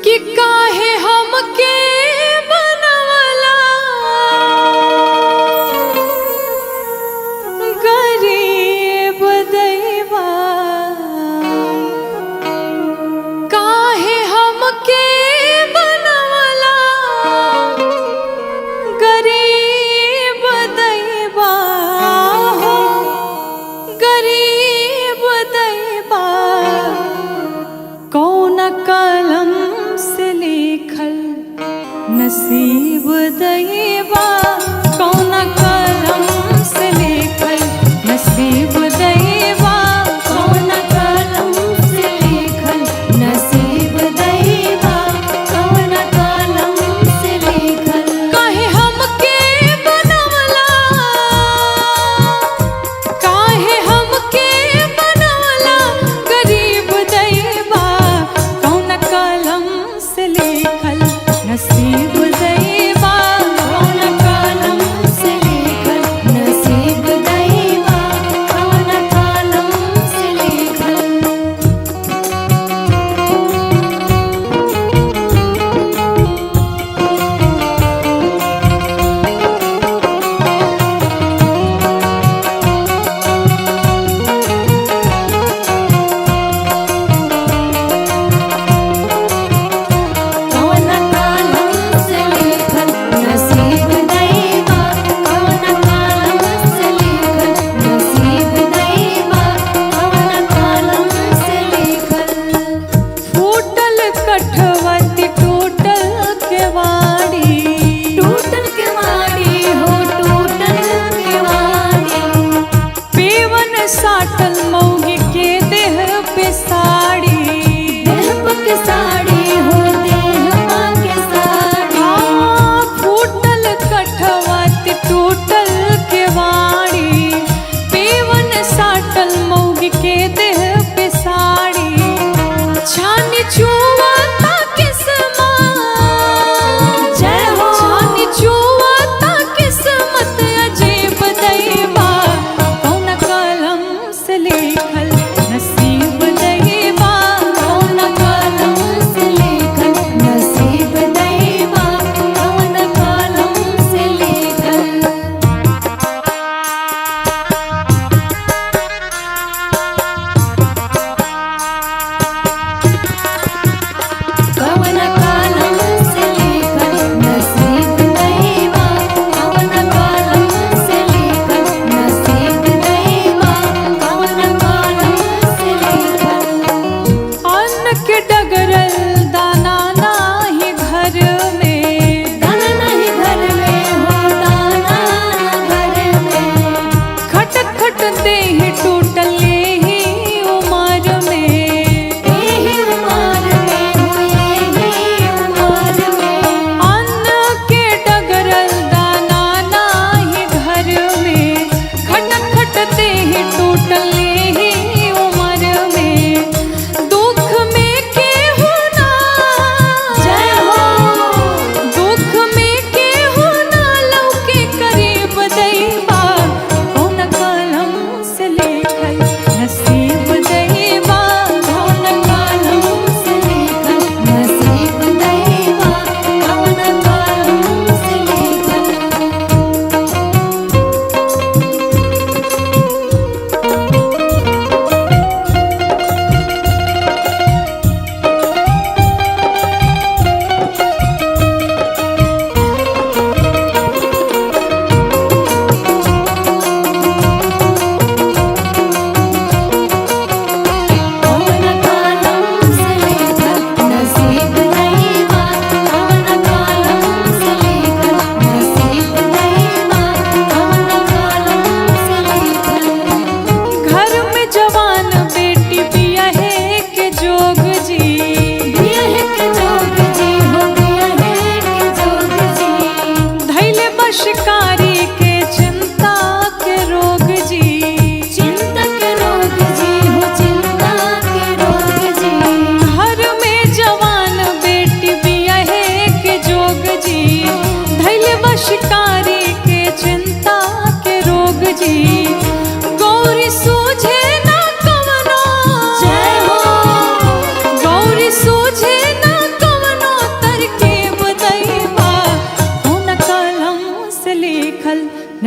कि काहे हमके बनवला गरीब दैवा, काहे हमके बनवला गरीब दैवा हो, गरीब दैवा। कौन कलम से लिख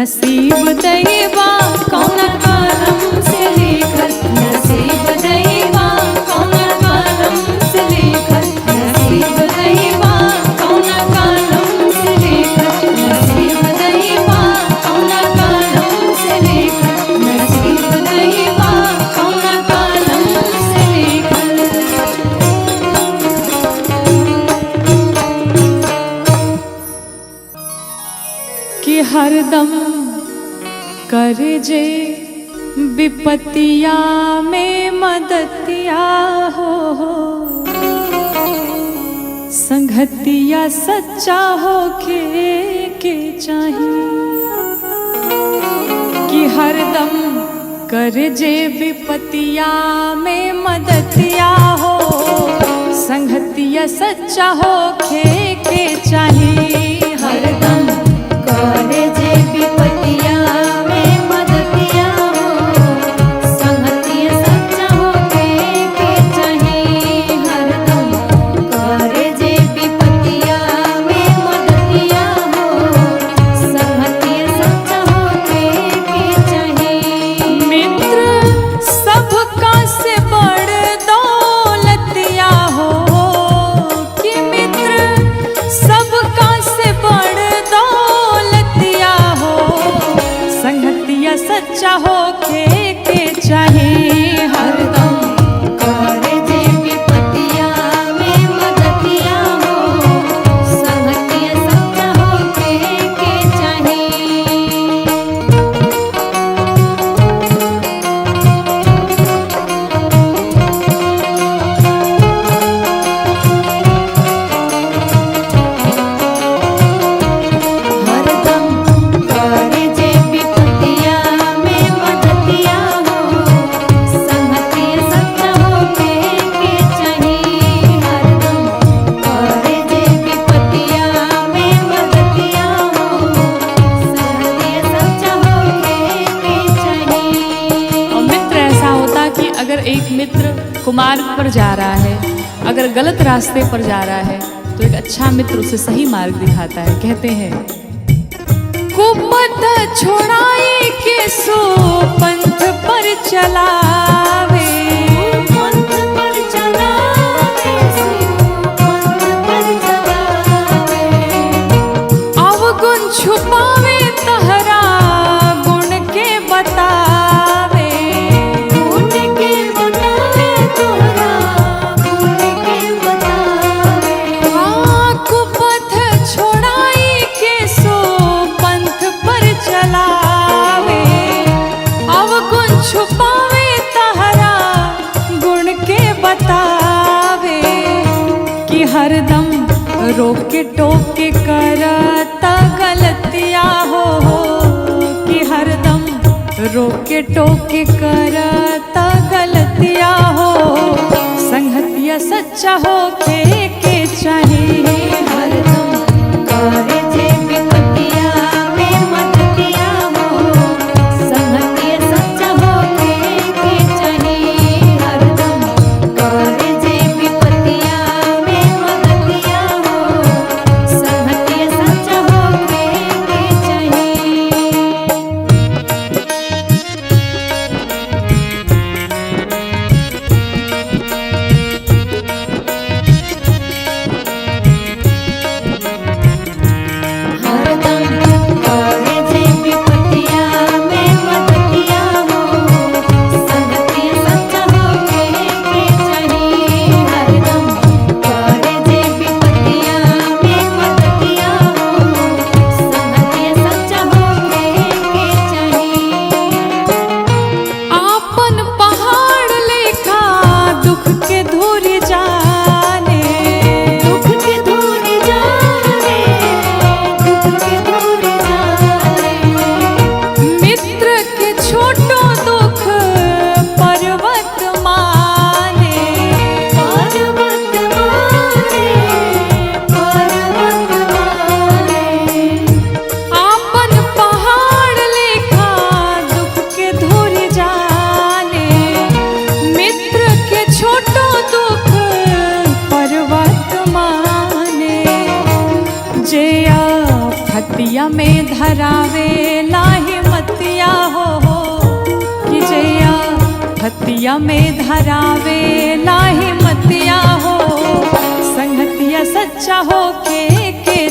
नसीब दैवा कौन कलम से लिखल, नसीब दैवा कौन कलम से लिखल, नसीब दैवा कौन कलम से लिखल, नसीब दैवा कौन कलम से लिखल, नसीब दैवा कौन कलम से लिखल। कि हरदम कर जे विपतिया में मदतिया हो, संगतिया सच्चा हो के चाहिए। कि हरदम कर जे विपतिया में मदतिया हो, संगतिया सच्चा हो के चाहिए। हरदम करे जे विपतिया में मदतिया हो, संगतिया सच्चा हो के चाहिए। हरदम करे जे विपतिया में मदतिया हो, संगतिया सच्चा हो के चाहिए। मित्र सबका से बड़ दौलतिया हो, कि मित्र सबका से बड़ दौलतिया हो, संगतिया सच्चा हो के चाहिए। हरदम करे जे विपतिया में मदतिया हो, संगतिया सच्चा हो के चाहिए। हरदम करे जे विपतिया में मदतिया हो, संगतिया सच्चा हो के चाहिए। हरदम करे जे विपतिया में मदतिया हो, संगतिया सच्चा हो के चाहिए। और मित्र ऐसा होता कि अगर एक मित्र कुमार्ग पर जा रहा है, अगर गलत रास्ते पर जा रहा है, तो एक अच्छा मित्र उसे सही मार्ग दिखाता है। कहते हैं कुपथ छोड़ाए के सो पंथ पर चलावे, पंथ पर चलावे, पंथ पर चलावे। अवगुण छुपावे तहरा गुण के बतावे, गुण के बतावे तोहरा गुण के बतावे। कुपथ छोड़ाई के सो पंथ पर चलावे, अवगुण छुपावे तहरा गुण के बतावे। कि हरदम रोके टोके करता गलतिया हो, कि हरदम रोके टोके करता गलतिया हो, संगतिया सच्चा हो के चाहिए। हरदम करे जे विपतिया में मदतिया हो, संगतिया सच्चा हो के चाहिए। हरदम करे जे विपतिया में मदतिया हो, संगतिया सच्चा हो के चाहिए। हथिया में धरावे लाही मतिया हो कि जया हथिया में धरावे लाही मतिया हो संगतिया सच्चा हो के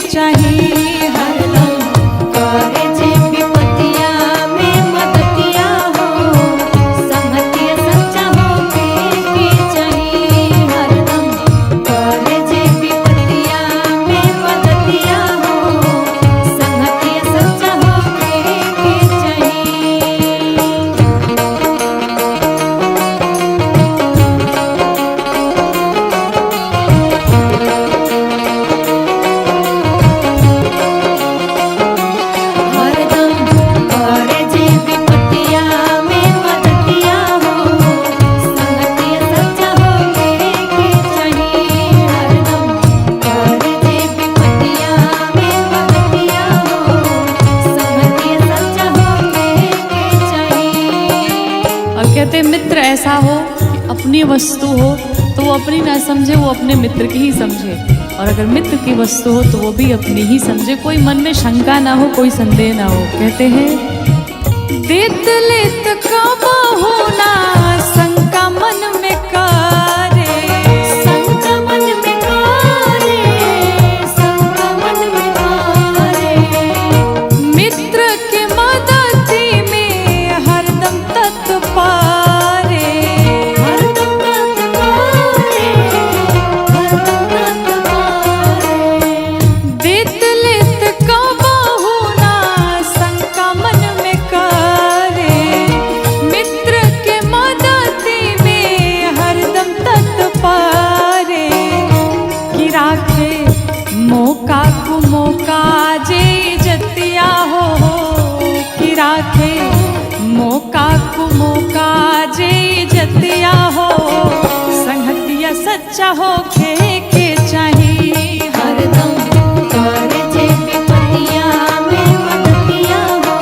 चाहिए हरदम करे जे विपतिया में मदतिया हो संगतिया सच्चा हो के चाहिए हरदम करे जे विपतिया में मदतिया हो संगतिया सच्चा हो के चाहिए। कहते मित्र ऐसा हो कि अपनी वस्तु हो तो वो अपनी ना समझे, वो अपने मित्र की ही समझे, और अगर मित्र की वस्तु हो तो वो भी अपनी ही समझे, कोई मन में शंका ना हो, कोई संदेह ना हो। कहते हैं देत लेत काबा होना शंका मन में करे, शंका मन में करे, शंका मन में करे, मित्र के मदति में हरदम तत्पारे, हरदम तत्पारे, हरदम तत्पारे, देत लेत काबा होना शंका मन में करे, मित्र के मदति में हरदम तत्पारे, कि राखे मौका को मौका जे जतिया हो, कि राखे मौका को मौका जे जतिया हो संगतिया सच्चा हो के चाहिए हरदम करे जे विपतिया में मदतिया हो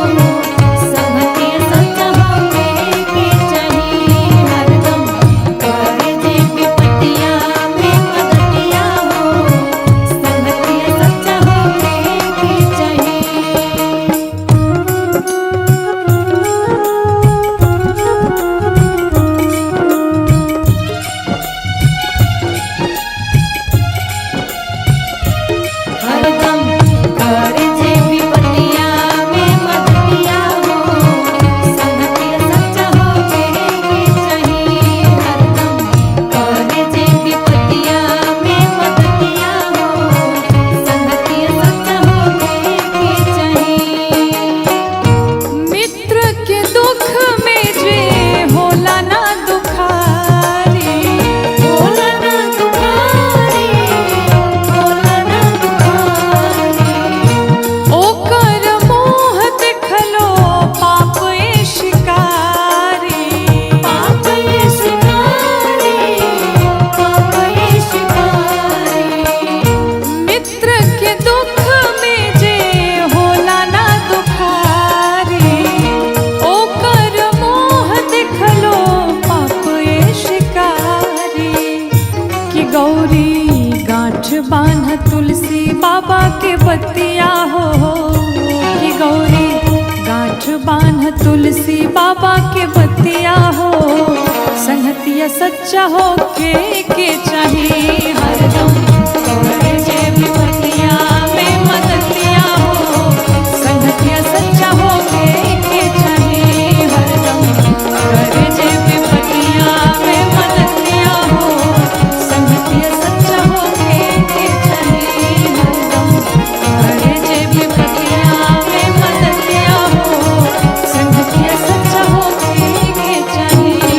संगतिया सच्चा हो के चाहिए हरदम करे जे विपतिया में मदतिया हो संगतिया सच्चा हो के चाहिए। हरदम करे जे विपतिया में मदतिया हो संगतिया सच्चा हो के चाहिए हरदम करे जे विपतिया में मदतिया हो संगतिया सच्चा हो के चाहिए। मित्र के दुख में जे होला ना दुखारी, होला ना दुखारी, होला ना दुखारी, ओकर मोह देखलो पाप ए शिकारी, पाप ए शिकारी, पाप ए शिकारी, मित्र के दुख में जे होला ना दुखारी, ओकर मोह देखलो पाप ए शिकारी, कि गौरी गांठ बांध तुलसी बाबा के बतिया हो, कि गौरी गांठ बांध तुलसी बाबा के बतिया हो संगतिया सच्चा हो के चाहिए हरदम करे जे विपतिया में मदतिया हो संगतिया सच्चा हो के चाहिए हरदम करे जे विपतिया में मदतिया हो संगतिया सच्चा हो के चाहिए हरदम करे जे विपतिया में मदतिया हो संगतिया सच्चा हो के चाहिए।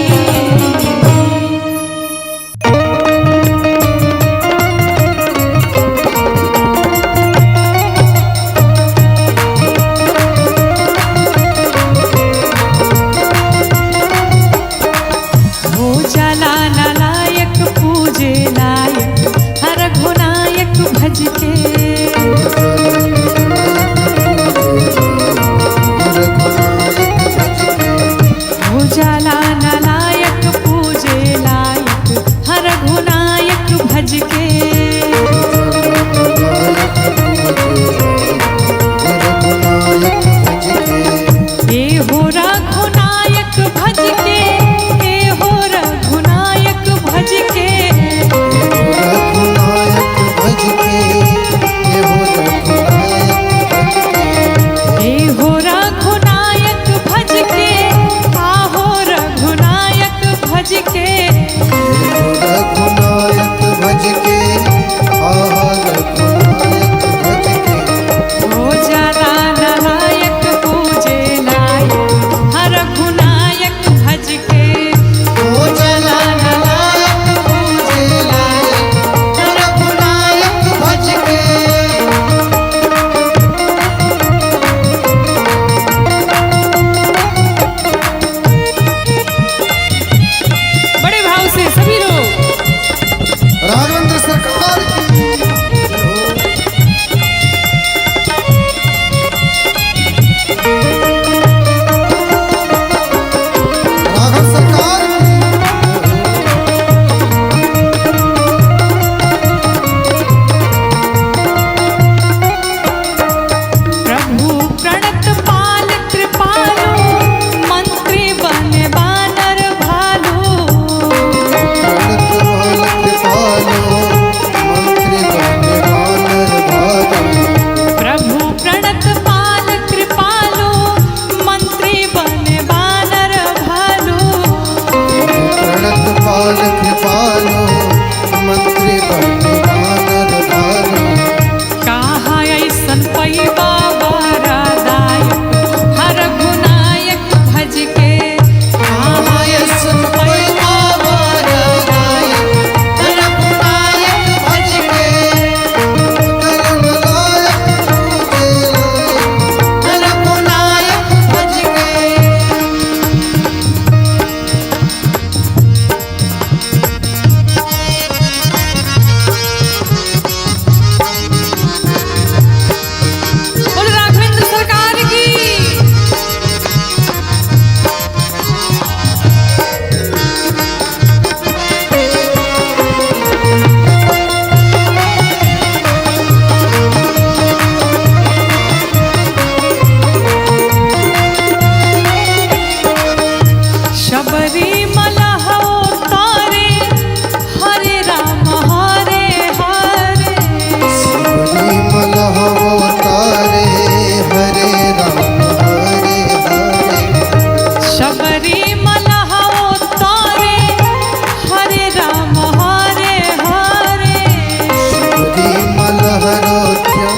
मलहरोत्यम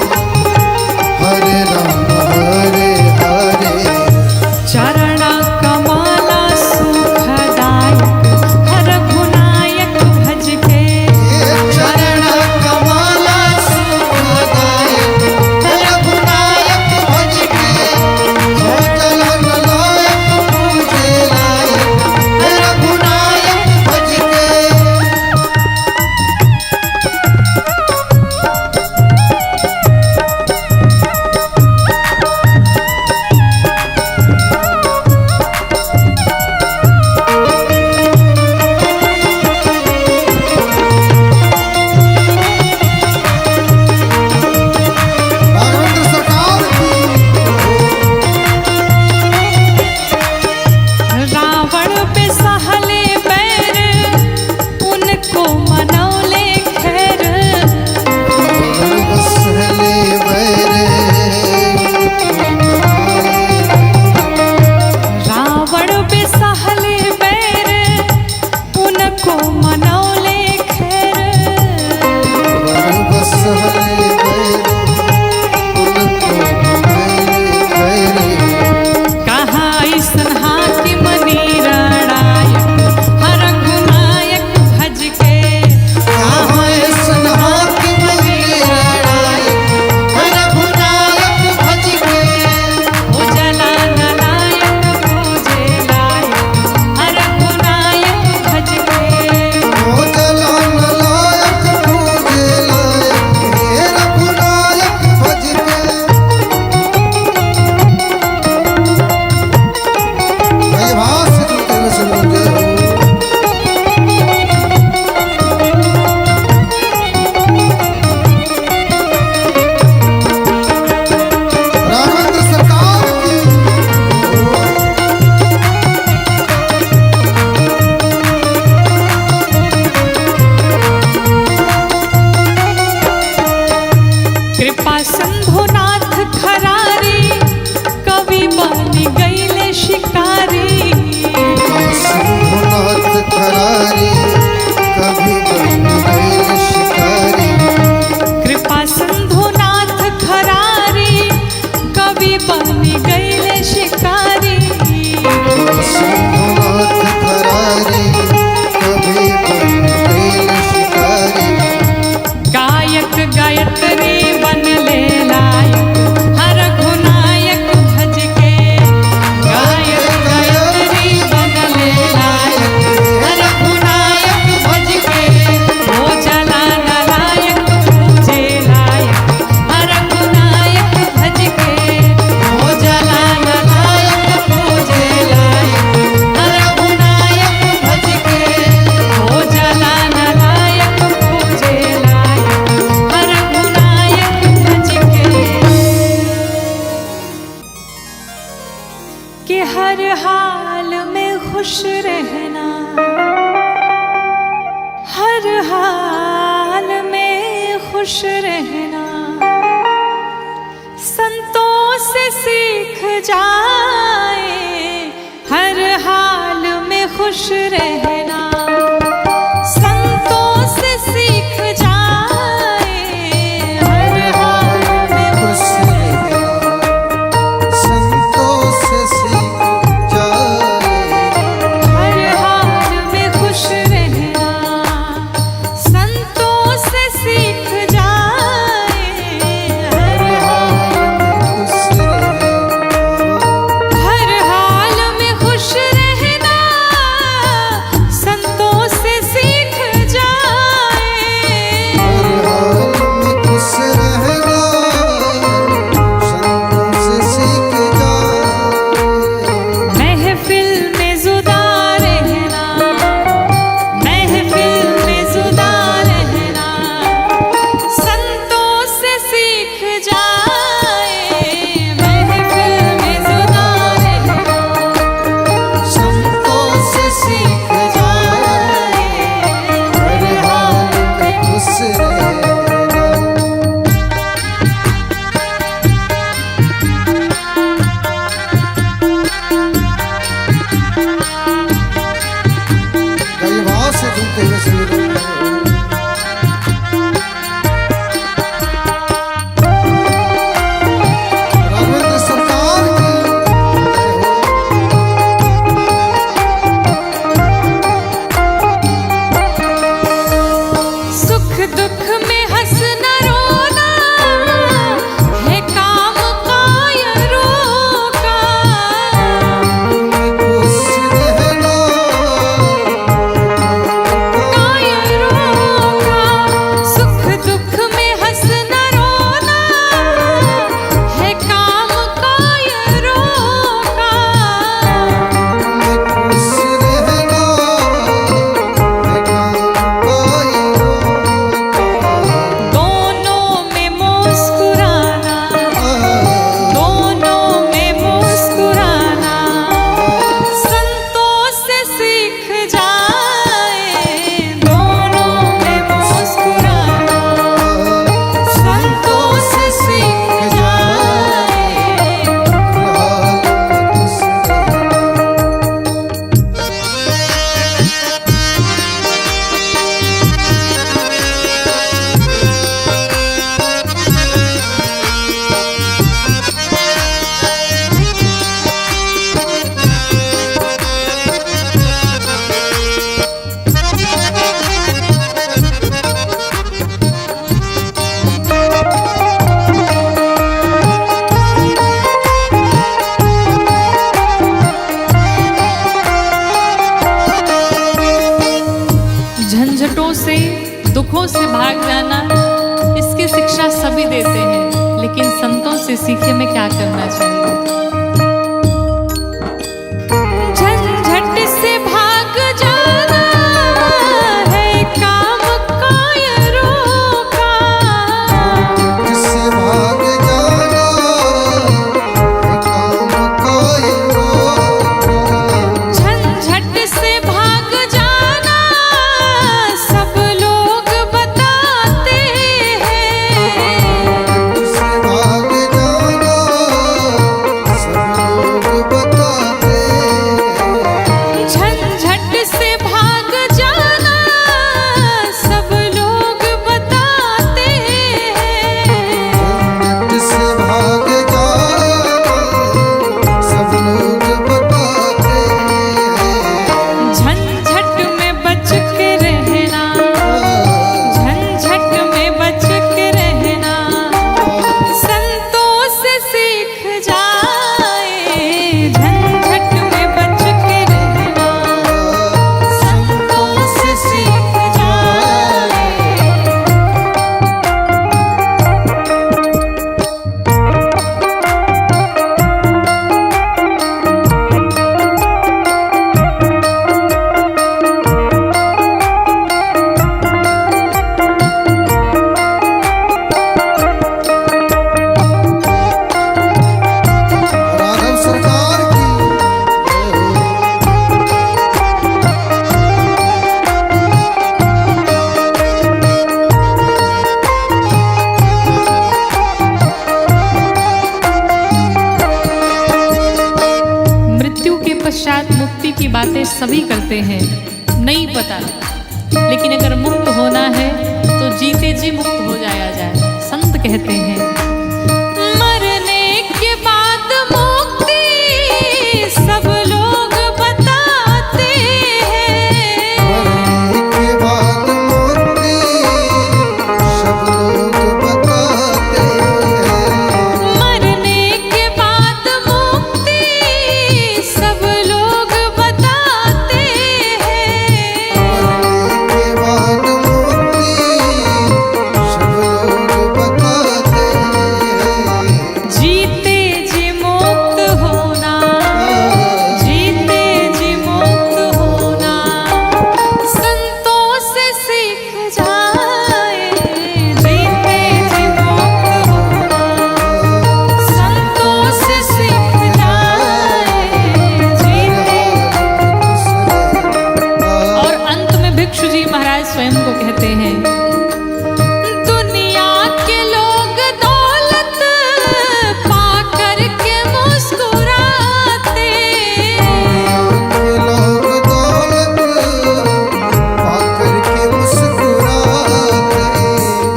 हरे राम हरे हरे चरण कमला सुखदायक हर गुनायक भज के चरण कमला सुखदायक हर गुनायक भज के हो चलन लायक पूजे लायक हर गुनायक भज के राघवेंद्र सरकार की रावण पे सहले बैर उनको मनौले खैर बसले बैरे रावण पे सहले बैर उनको मनौले खैर बसले बैरे उनको बैरे कहाँ ऐसन हाकिम निरणायक हर गुनायक भज के कहाँ ऐसन हाकिम निरणायक हर गुनायक भज के उजला नलायक पूजे लायक हर गुनायक भज के हो जलान लायक पूजे लायक हे रघुनायक भज के भाई भास तुम सुनते हो राघवेंद्र सरकार की कृपा सिंधुनाथ खरारी कवि बन गईले शिकारी सिंहनाथ खरारी कभी बन गए शिकारी कृपा सिंधुनाथ खरारी कवि बन गईले शिकारी सिंहनाथ खरारी कभी बन गए शिकारी गायक गायत्री बनले लायक हर गुनायक भज के गायक गायत्री बनले लायक हर गुनायक भज के हो चला नलायक पूजे लायक हर गुनायक भज के हो चला नलायक पूजे लायक हर गुनायक भज के हो चला नलायक पूजे लायक हर गुनायक भज के हर हाल में खुश रहना हर हाल में खुश रहना संतों से सीख जाए हर हाल में खुश रहना संतों से सीख जाए हर हाल में खुश रहना संतों से सीख जाए हर हाल में खुश रहना संतों से सीख जाए हर खुश रहना हर हाल में खुश रहना से सीखे हमें क्या करना चाहिए। झंझट से भाग जाना है काम कायरों का, जिससे भाग जाना है काम कायरों का। झंझट से भाग जाना सब लोग बताते हैं, जिससे भाग जाना सब लोग बताते हैं। झंझट से भाग जाना सब लोग बताते हैं, जिससे भाग जाना सब लोग बताते हैं। झंझट में बच के रहना, झंझट में बच के रहना संतों से सीख जाए। झंझट में बच के रहना संतों से सीख जाए। राघव सरकार की मृत्यु के पश्चात मुक्ति की बातें सभी करते हैं, नहीं पता, लेकिन अगर मुक्त होना है तो जीते जी मुक्त हो जाया जाए। संत कहते हैं मरने के बाद मुक्ति सब लोग बताते हैं, मरने के बाद मुक्ति सब लोग बताते हैं। मरने के बाद मुक्ति सब लोग बताते हैं, मरने के बाद मुक्ति सब लोग बताते हैं। जीते जी मुक्त होना, जीते जी मुक्त होना संतों से सीख जाए। जीते जी मुक्त होना संतों से सीख जाए। जीते। और अंत में भिक्षु जी महाराज स्वयं को कहते हैं दुनिया के लोग दौलत पा करके मुस्कुराते, लोग दौलत पाकर के मुस्कुराते।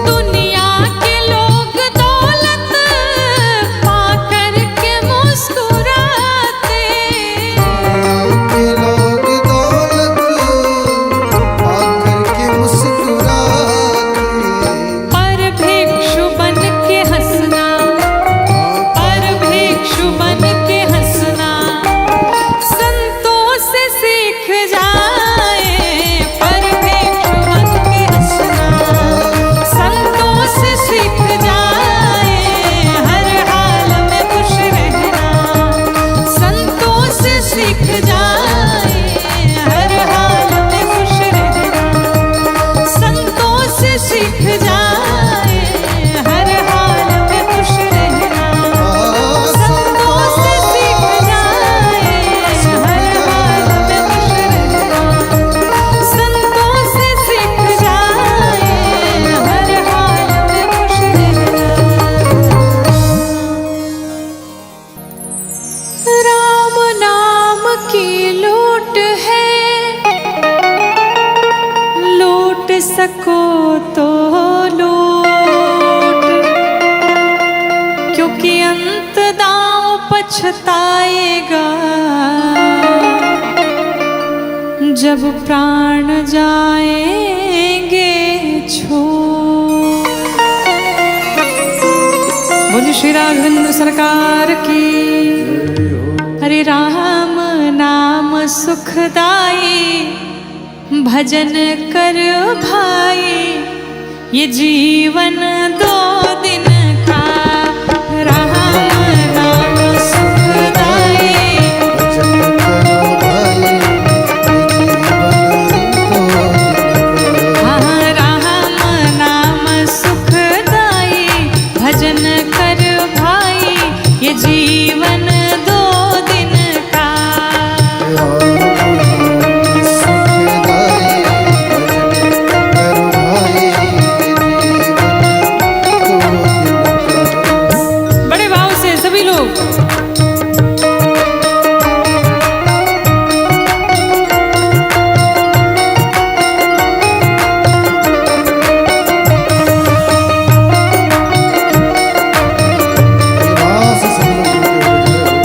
दुनिया के लोग दौलत पा करके मुस्कुराते, के लोग दौलत पाकर के मुस्कुराते। पर भिक्षु बन के हंसना, पर भिक्षु बन के हंसना संतों से सीख जाए। पर भिक्षु बन के हंसना संतों से सीख जाए। हर हाल में खुश रहना संतों से सीख जाए। हर हाल में खुश रहना संतों से सीख जाए। हर हाल में खुश रहना संतों से सीख जाए। हर हाल में खुश रहना संतों से सीख जाए। हर हाल में खुश रहना। राम नाम की लूट है, लूट सको तो लूट, क्योंकि अंत दांव पछताएगा जब प्राण जाएंगे छोड़। बोलिए श्री राघवेंद्र सरकार की। हरे राम नाम सुखदाई, भजन कर भाई, ये जीवन 2 दिन का रहा। भजन कर भाई ये जीवन 2 दिन का। सुखदाई भजन कर भाई जीवन 2 दिन का। बड़े भाव से सभी लोग वास सब लोग मिलके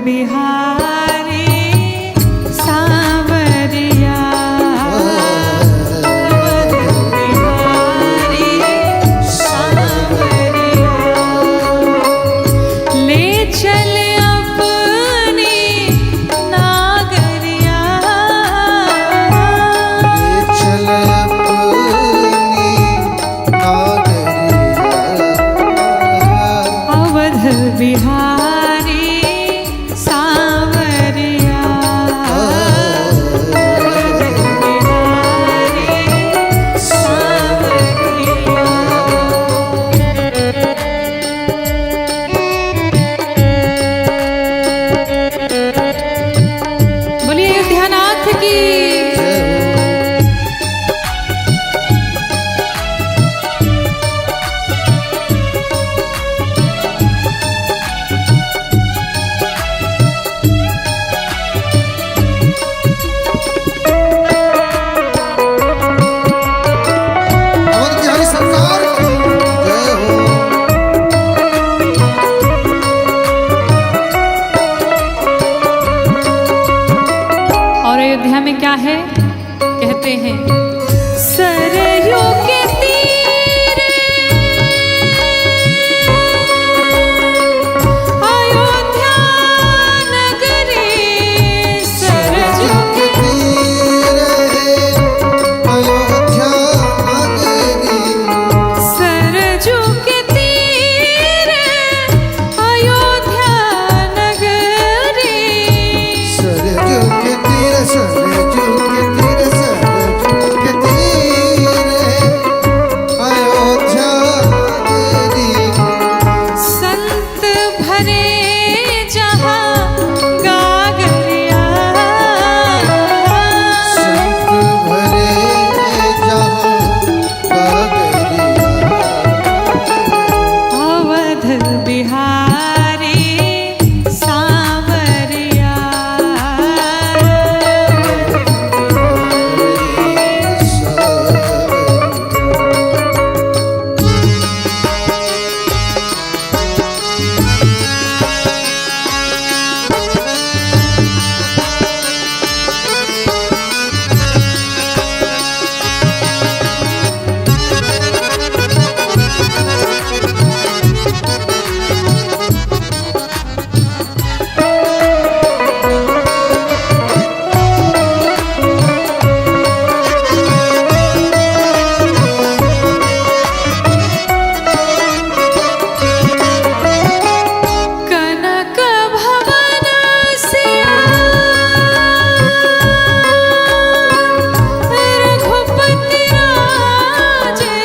बिहारी सांवरिया, अवध बिहारी सांवरिया, ले चल अपनी नागरिया, चल अपनी नागरिया, अवध बिहारी सांवरिया, अवध बिहारी सांवरिया। बोलिए अयोध्यानाथ की। अवध बिहारी सरकार की जय हो। और अयोध्या में क्या है, कहते हैं सरयू के तीरे अयोध्या नगरी, सरयू के सरजू के तीरे अयोध्या नगरी, संत भरे जहाँ गागरिया, अवध बिहारी सांवरिया, कनक भवन सिया रघुपति राजे,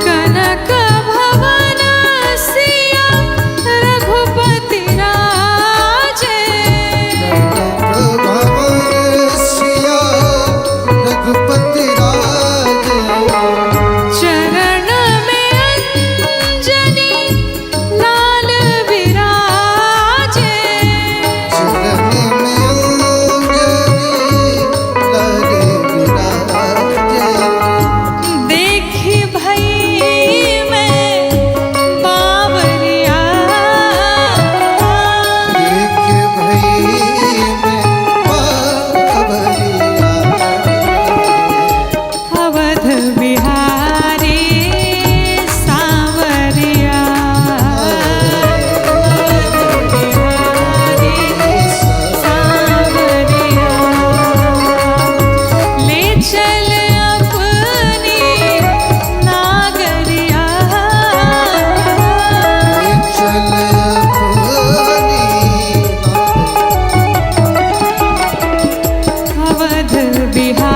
कनक भवन सिया रघुपति राजे, चरण में अंजनी लाल विराजे, देखी भई मैं बावरिया, अवध बिहारी सांवरिया, अवध बिहारी सांवरिया, ले चल अपनी नागरिया, अवध बिहारी